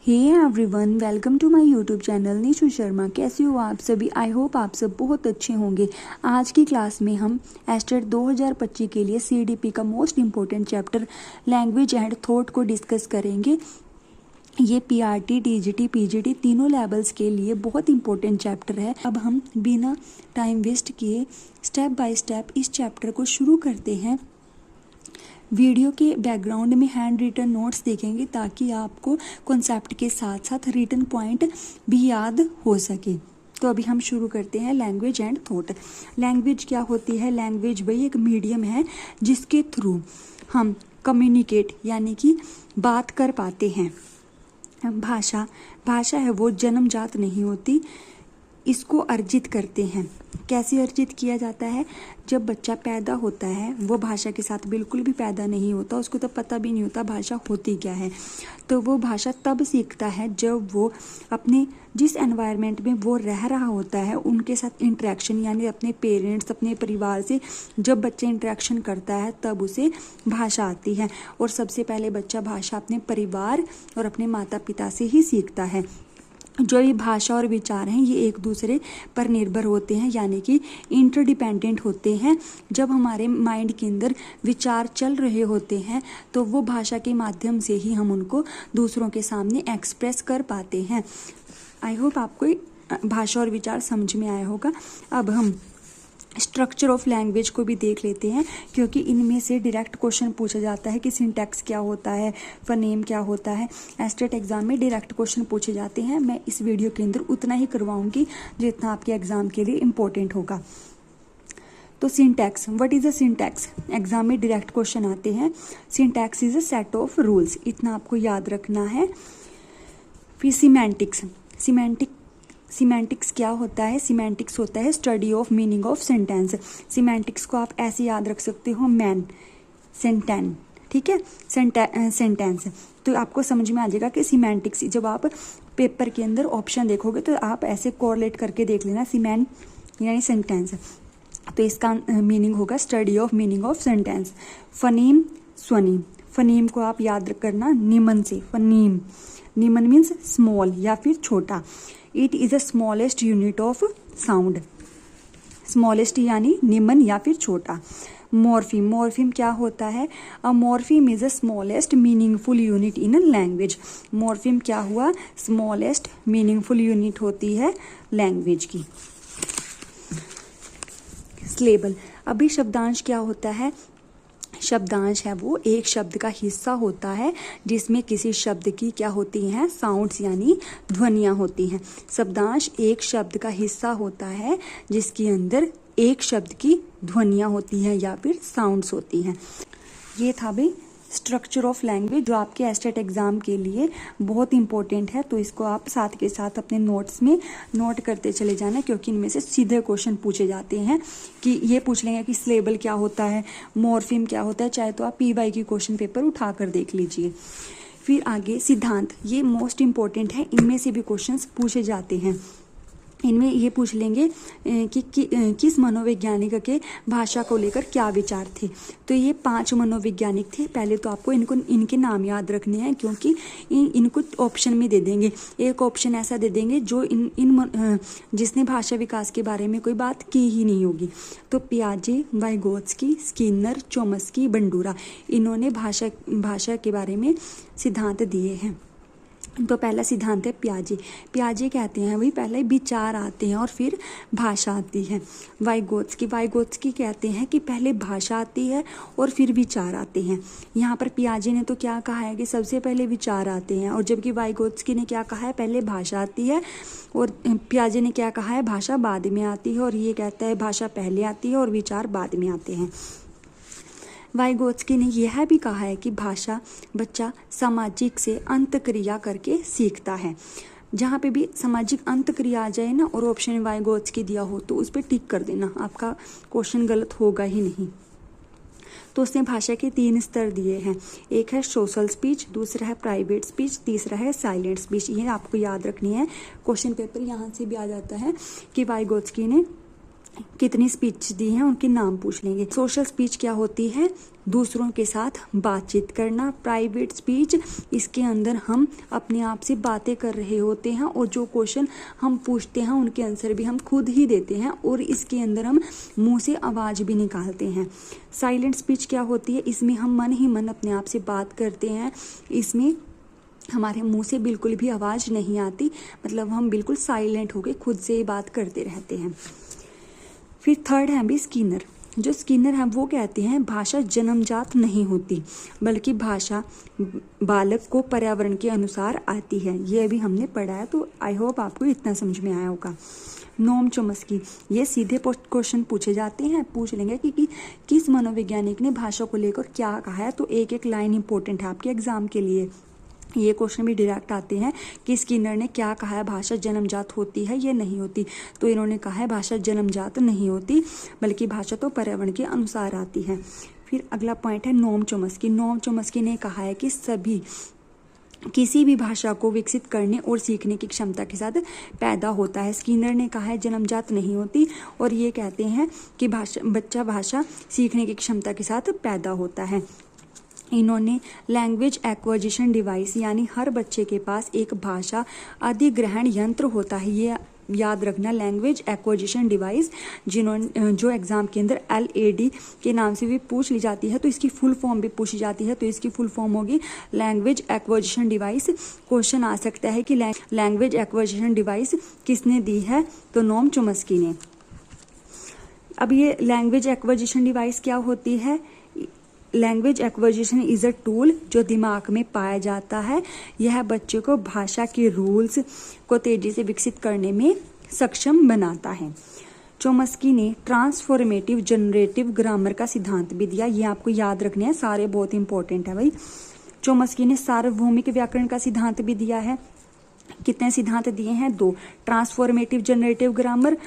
Hey everyone, welcome to my YouTube channel Nishu Sharma. कैसे हो आप सभी? आई होप आप सब बहुत अच्छे होंगे। आज की क्लास में हम एस्टेट 2025 के लिए सीडीपी का most important chapter language and thought को डिस्कस करेंगे। ये पीआरटी, टीजीटी, पीजीटी तीनों लेवल्स के लिए बहुत इंपॉर्टेंट चैप्टर है। अब हम बिना टाइम वेस्ट किए स्टेप बाय स्टेप इस चैप्टर को शुरू करते हैं। वीडियो के बैकग्राउंड में हैंड रिटन नोट्स देखेंगे ताकि आपको कॉन्सेप्ट के साथ साथ रिटन पॉइंट भी याद हो सके। तो अभी हम शुरू करते हैं लैंग्वेज एंड थॉट। लैंग्वेज क्या होती है? लैंग्वेज वही एक मीडियम है जिसके थ्रू हम कम्युनिकेट यानी कि बात कर पाते हैं। भाषा है वो जन्मजात नहीं होती, इसको अर्जित करते हैं। कैसे अर्जित किया जाता है? जब बच्चा पैदा होता है वो भाषा के साथ बिल्कुल भी पैदा नहीं होता, उसको तो पता भी नहीं होता भाषा होती क्या है। तो वो भाषा तब सीखता है जब वो अपने जिस एनवायरनमेंट में वो रह रहा होता है उनके साथ इंटरेक्शन यानी अपने पेरेंट्स, अपने परिवार से जब बच्चा इंटरेक्शन करता है तब उसे भाषा आती है। और सबसे पहले बच्चा भाषा अपने परिवार और अपने माता पिता से ही सीखता है। जो ये भाषा और विचार हैं ये एक दूसरे पर निर्भर होते हैं यानी कि इंटरडिपेंडेंट होते हैं। जब हमारे माइंड के अंदर विचार चल रहे होते हैं तो वो भाषा के माध्यम से ही हम उनको दूसरों के सामने एक्सप्रेस कर पाते हैं। आई होप आपको भाषा और विचार समझ में आया होगा। अब हम स्ट्रक्चर ऑफ लैंग्वेज को भी देख लेते हैं क्योंकि इनमें से डायरेक्ट क्वेश्चन पूछा जाता है कि सिंटैक्स क्या होता है, फनेम क्या होता है। एस्टेट एग्जाम में डायरेक्ट क्वेश्चन पूछे जाते हैं। मैं इस वीडियो के अंदर उतना ही करवाऊंगी जितना आपके एग्जाम के लिए इम्पोर्टेंट होगा। तो syntax, what is a syntax? Exam में डायरेक्ट क्वेश्चन आते हैं। Syntax is a set of rules, इतना आपको याद रखना है। फिर सिमेंटिक्स क्या होता है? सिमेंटिक्स होता है study of meaning of sentence. Semantics को आप ऐसे याद रख सकते हो, मैन, सेंटेन, ठीक है, सेंटेंस। तो आपको समझ में आ जाएगा कि सिमेंटिक्स, जब आप पेपर के अंदर ऑप्शन देखोगे तो आप ऐसे कोरिलेट करके देख लेना, सीमेंट यानी सेंटेंस। तो इसका मीनिंग होगा study of meaning of sentence. Phoneme, स्वनीम, फनीम को आप याद करना निमन से, फनीम, निमन मीन्स स्मॉल या फिर छोटा। It is a smallest unit of sound, smallest यानी निमन या फिर छोटा। मॉर्फीम, मॉर्फीम क्या होता है? A morpheme is a smallest meaningful unit in a language. Morpheme क्या हुआ? स्मॉलेस्ट मीनिंगफुल यूनिट होती है लैंग्वेज की। सिलेबल, अभी शब्दांश क्या होता है? शब्दांश है वो एक शब्द का हिस्सा होता है जिसमें किसी शब्द की क्या होती हैं? साउंड्स यानी ध्वनियाँ होती हैं। शब्दांश एक शब्द का हिस्सा होता है जिसके अंदर एक शब्द की ध्वनियाँ होती हैं या फिर साउंड्स होती हैं। ये था भाई स्ट्रक्चर ऑफ लैंग्वेज जो आपके एस्टेट एग्जाम के लिए बहुत इंपॉर्टेंट है। तो इसको आप साथ के साथ अपने नोट्स में नोट करते चले जाना क्योंकि इनमें से सीधे क्वेश्चन पूछे जाते हैं। कि ये पूछ लेंगे कि सिलेबल क्या होता है, मॉर्फीम क्या होता है, चाहे तो आप पीवाई की क्वेश्चन पेपर उठा कर देख लीजिए। फिर आगे सिद्धांत, ये मोस्ट इम्पॉर्टेंट है, इनमें से भी क्वेश्चन पूछे जाते हैं। इनमें ये पूछ लेंगे कि किस मनोवैज्ञानिक के भाषा को लेकर क्या विचार थे। तो ये 5 मनोवैज्ञानिक थे। पहले तो आपको इनके नाम याद रखने हैं क्योंकि इनको ऑप्शन में दे देंगे। एक ऑप्शन ऐसा दे देंगे जो जिसने भाषा विकास के बारे में कोई बात की ही नहीं होगी। तो पियाजे, वाइगोत्स्की, स्किनर, चोम्स्की, बंडूरा, इन्होंने भाषा के बारे में सिद्धांत दिए हैं। तो पहला सिद्धांत है पियाजे। पियाजे कहते हैं वही पहले विचार आते हैं और फिर भाषा आती है। वाइगोत्स्की कहते हैं कि पहले भाषा आती है और फिर विचार आते हैं। यहाँ पर पियाजे ने तो क्या कहा है कि सबसे पहले विचार आते हैं, और जबकि वाइगोत्स्की ने क्या कहा है? पहले भाषा आती है। और पियाजे ने क्या कहा है? भाषा बाद में आती है। और ये कहता है भाषा पहले आती है और विचार बाद में आते हैं। वाइगोत्स्की ने यह भी कहा है कि भाषा बच्चा सामाजिक से अंतक्रिया करके सीखता है। जहाँ पे भी सामाजिक अंतक्रिया आ जाए ना और ऑप्शन वाइगोत्स्की दिया हो तो उस पर टिक कर देना, आपका क्वेश्चन गलत होगा ही नहीं। तो उसने भाषा के 3 स्तर दिए हैं। एक है सोशल स्पीच, दूसरा है प्राइवेट स्पीच, तीसरा है साइलेंट स्पीच। ये आपको याद रखनी है, क्वेश्चन पेपर यहाँ से भी आ जाता है कि वाइगोत्स्की ने कितनी स्पीच दी हैं उनके नाम पूछ लेंगे। सोशल स्पीच क्या होती है, दूसरों के साथ बातचीत करना। प्राइवेट स्पीच, इसके अंदर हम अपने आप से बातें कर रहे होते हैं और जो क्वेश्चन हम पूछते हैं उनके आंसर भी हम खुद ही देते हैं और इसके अंदर हम मुंह से आवाज़ भी निकालते हैं। साइलेंट स्पीच क्या होती है, इसमें हम मन ही मन अपने आप से बात करते हैं, इसमें हमारे मुंह से बिल्कुल भी आवाज़ नहीं आती, मतलब हम बिल्कुल साइलेंट होकर खुद से ही बात करते रहते हैं। फिर थर्ड है भी स्किनर। जो स्किनर हैं वो कहते हैं भाषा जन्मजात नहीं होती, बल्कि भाषा बालक को पर्यावरण के अनुसार आती है। ये भी हमने पढ़ा है, तो आई होप आपको इतना समझ में आया होगा। नोम चॉम्स्की, ये सीधे क्वेश्चन पूछे जाते हैं, पूछ लेंगे कि किस मनोवैज्ञानिक ने भाषा को लेकर क्या कहा है, तो एक एक लाइन इंपॉर्टेंट है आपके एग्जाम के लिए। ये क्वेश्चन भी डायरेक्ट आते हैं कि स्किनर ने क्या कहा है, भाषा जन्मजात होती है या नहीं होती, तो इन्होंने कहा है भाषा जन्मजात नहीं होती, बल्कि भाषा तो पर्यावरण के अनुसार आती है। फिर अगला पॉइंट है नोम चॉम्स्की। नोम चॉम्स्की ने कहा है कि किसी भी भाषा को विकसित करने और सीखने की क्षमता के साथ पैदा होता है। स्किनर ने कहा है जन्मजात नहीं होती, और ये कहते हैं कि बच्चा भाषा सीखने की क्षमता के साथ पैदा होता है। इन्होंने लैंग्वेज एक्विजिशन डिवाइस, यानी हर बच्चे के पास एक भाषा अधिग्रहण यंत्र होता है, ये याद रखना। लैंग्वेज एक्विजिशन डिवाइस जो एग्जाम के अंदर LAD के नाम से भी पूछ ली जाती है, तो इसकी फुल फॉर्म भी पूछी जाती है, तो इसकी फुल फॉर्म होगी लैंग्वेज एक्विजिशन डिवाइस। क्वेश्चन आ सकता है कि लैंग्वेज एक्विजिशन डिवाइस किसने दी है, तो नोम चॉम्स्की ने। अब ये लैंग्वेज एक्विजिशन डिवाइस क्या होती है, language acquisition is a tool जो दिमाग में पाया जाता है। यह बच्चे को भाषा के रूल्स को तेजी से विकसित करने में सक्षम बनाता है। चॉम्स्की ने ट्रांसफॉर्मेटिव जनरेटिव ग्रामर का सिद्धांत भी दिया, ये आपको याद रखने हैं, सारे बहुत इंपॉर्टेंट है भाई। चॉम्स्की ने सार्वभौमिक व्याकरण का सिद्धांत भी दिया है। कितने सिद्धांत दिए हैं, 2, ट्रांसफॉर्मेटिव जनरेटिव ग्रामर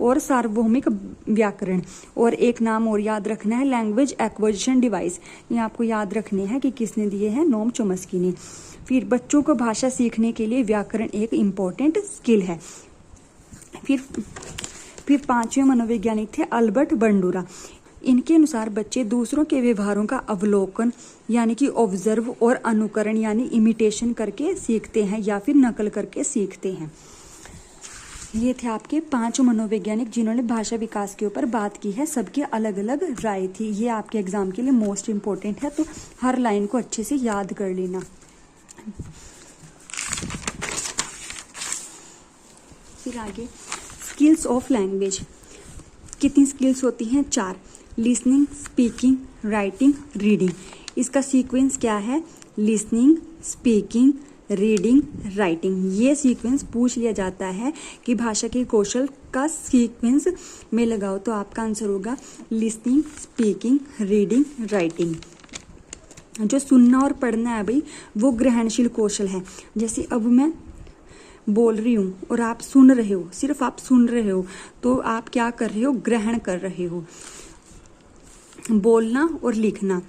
और सार्वभौमिक व्याकरण, और एक नाम और याद रखना है लैंग्वेज एक्विजिशन डिवाइस। ये आपको याद रखने हैं कि किसने दिए हैं, नोम चॉम्स्की ने। फिर बच्चों को भाषा सीखने के लिए व्याकरण एक इम्पोर्टेंट स्किल है। फिर पांचवें मनोवैज्ञानिक थे अल्बर्ट बंडूरा। इनके अनुसार बच्चे दूसरों के व्यवहारों का अवलोकन यानी कि ऑब्जर्व और अनुकरण यानी इमिटेशन करके सीखते हैं या फिर नकल करके सीखते हैं। ये थे आपके 5 मनोवैज्ञानिक जिन्होंने भाषा विकास के ऊपर बात की है, सबकी अलग अलग राय थी। ये आपके एग्जाम के लिए मोस्ट इम्पोर्टेंट है, तो हर लाइन को अच्छे से याद कर लेना। फिर आगे स्किल्स ऑफ लैंग्वेज। कितनी स्किल्स होती हैं, 4, लिसनिंग, स्पीकिंग, राइटिंग, रीडिंग। इसका सीक्वेंस क्या है, लिसनिंग, स्पीकिंग, रीडिंग, राइटिंग। ये सीक्वेंस पूछ लिया जाता है कि भाषा के कौशल का सीक्वेंस में लगाओ, तो आपका आंसर होगा लिसनिंग, स्पीकिंग, रीडिंग, राइटिंग। जो सुनना और पढ़ना है भाई, वो ग्रहणशील कौशल है। जैसे अब मैं बोल रही हूँ और आप सुन रहे हो, सिर्फ आप सुन रहे हो, तो आप क्या कर रहे हो, ग्रहण कर रहे हो। बोलना और लिखना,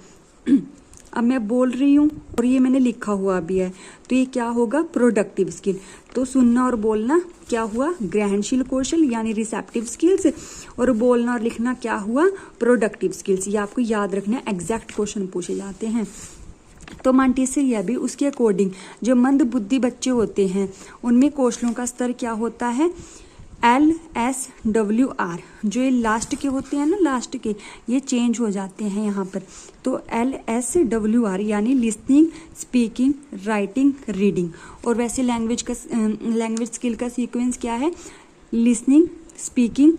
अब मैं बोल रही हूँ और ये मैंने लिखा हुआ भी है, तो ये क्या होगा, प्रोडक्टिव स्किल। तो सुनना और बोलना क्या हुआ, ग्रहणशील कौशल यानी रिसेप्टिव स्किल्स, और बोलना और लिखना क्या हुआ, प्रोडक्टिव स्किल्स। ये आपको याद रखना है, एग्जैक्ट क्वेश्चन पूछे जाते हैं। तो मॉन्टेसरी भी उसके अकॉर्डिंग जो मंद बुद्धि बच्चे होते हैं उनमें कौशलों का स्तर क्या होता है, LSWR। जो ये लास्ट के होते हैं ना, लास्ट के ये चेंज हो जाते हैं यहाँ पर, तो LSWR यानी लिसनिंग, स्पीकिंग, राइटिंग, रीडिंग। और वैसे लैंग्वेज स्किल का सीक्वेंस क्या है, लिसनिंग, स्पीकिंग,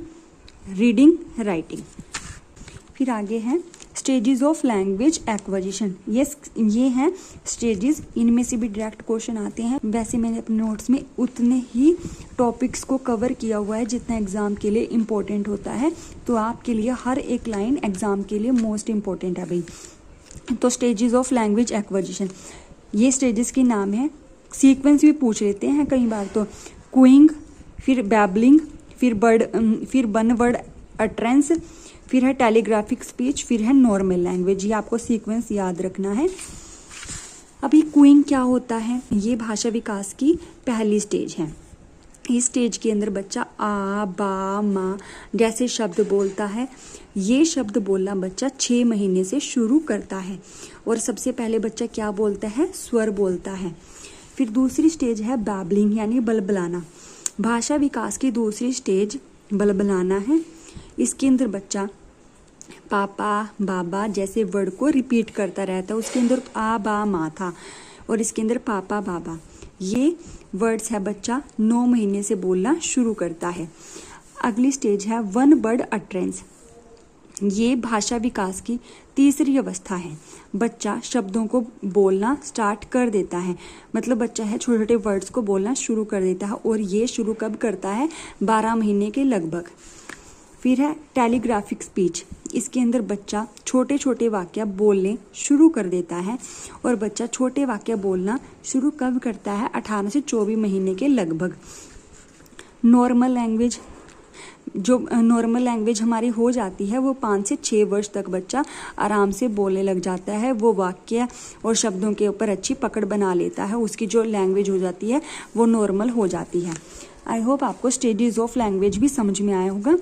रीडिंग, राइटिंग। फिर आगे है स्टेजेस ऑफ लैंग्वेज एक्विजिशन। ये हैं स्टेजेस, इनमें से भी डायरेक्ट क्वेश्चन आते हैं। वैसे मैंने अपने नोट्स में उतने ही टॉपिक्स को कवर किया हुआ है जितना एग्जाम के लिए इम्पोर्टेंट होता है, तो आपके लिए हर एक लाइन एग्जाम के लिए मोस्ट इम्पोर्टेंट है भाई। तो स्टेजेस ऑफ लैंग्वेज एक्विजिशन, ये स्टेजेस के नाम है। सीक्वेंस भी पूछ लेते हैं कई बार, तो क्यूइंग, फिर बैबलिंग, फिर वन वर्ड अटरेंस, फिर है टेलीग्राफिक स्पीच, फिर है नॉर्मल लैंग्वेज। ये आपको सीक्वेंस याद रखना है। अभी क्यूइंग क्या होता है, ये भाषा विकास की पहली स्टेज है। इस स्टेज के अंदर बच्चा आ, बा, मा जैसे शब्द बोलता है। ये शब्द बोलना बच्चा 6 महीने से शुरू करता है। और सबसे पहले बच्चा क्या बोलता है? स्वर बोलता है। फिर दूसरी स्टेज है बैबलिंग यानी बलबलाना। भाषा विकास की दूसरी स्टेज बलबलाना है। इसके अंदर बच्चा पापा, बाबा जैसे वर्ड को रिपीट करता रहता है। उसके अंदर आ, बा, मा था और इसके अंदर पापा, बाबा ये वर्ड्स है बच्चा 9 महीने से बोलना शुरू करता है। अगली स्टेज है वन वर्ड अटरेंस। ये भाषा विकास की तीसरी अवस्था है। बच्चा शब्दों को बोलना स्टार्ट कर देता है, मतलब बच्चा है छोटे छोटे वर्ड्स को बोलना शुरू कर देता है। और ये शुरू कब करता है? 12 महीने के लगभग। फिर है टेलीग्राफिक स्पीच। इसके अंदर बच्चा छोटे छोटे वाक्य बोलने शुरू कर देता है। और बच्चा छोटे वाक्य बोलना शुरू कब करता है? 18 से 24 महीने के लगभग। नॉर्मल लैंग्वेज, जो नॉर्मल लैंग्वेज हमारी हो जाती है वो 5 से 6 वर्ष तक बच्चा आराम से बोलने लग जाता है। वो वाक्य और शब्दों के ऊपर अच्छी पकड़ बना लेता है। उसकी जो लैंग्वेज हो जाती है वो नॉर्मल हो जाती है। आई होप आपको स्टेजेस ऑफ लैंग्वेज भी समझ में आया होगा।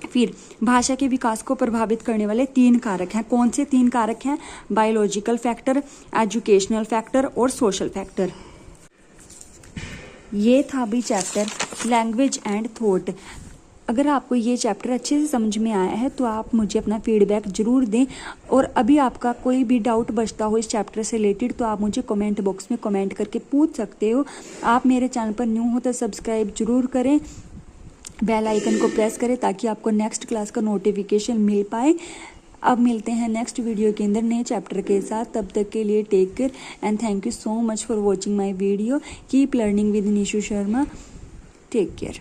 फिर भाषा के विकास को प्रभावित करने वाले 3 कारक हैं। कौन से 3 कारक हैं? बायोलॉजिकल फैक्टर, एजुकेशनल फैक्टर और सोशल फैक्टर। ये था भी चैप्टर लैंग्वेज एंड थॉट। अगर आपको ये चैप्टर अच्छे से समझ में आया है तो आप मुझे अपना फीडबैक ज़रूर दें। और अभी आपका कोई भी डाउट बचता हो इस चैप्टर से रिलेटेड तो आप मुझे कमेंट बॉक्स में कमेंट करके पूछ सकते हो। आप मेरे चैनल पर न्यू हो तो सब्सक्राइब जरूर करें, बेल आइकन को प्रेस करें ताकि आपको नेक्स्ट क्लास का नोटिफिकेशन मिल पाए। अब मिलते हैं नेक्स्ट वीडियो के अंदर नए चैप्टर के साथ। तब तक के लिए take care and thank you so much for watching my video. Keep learning with Nishu Sharma. Take care.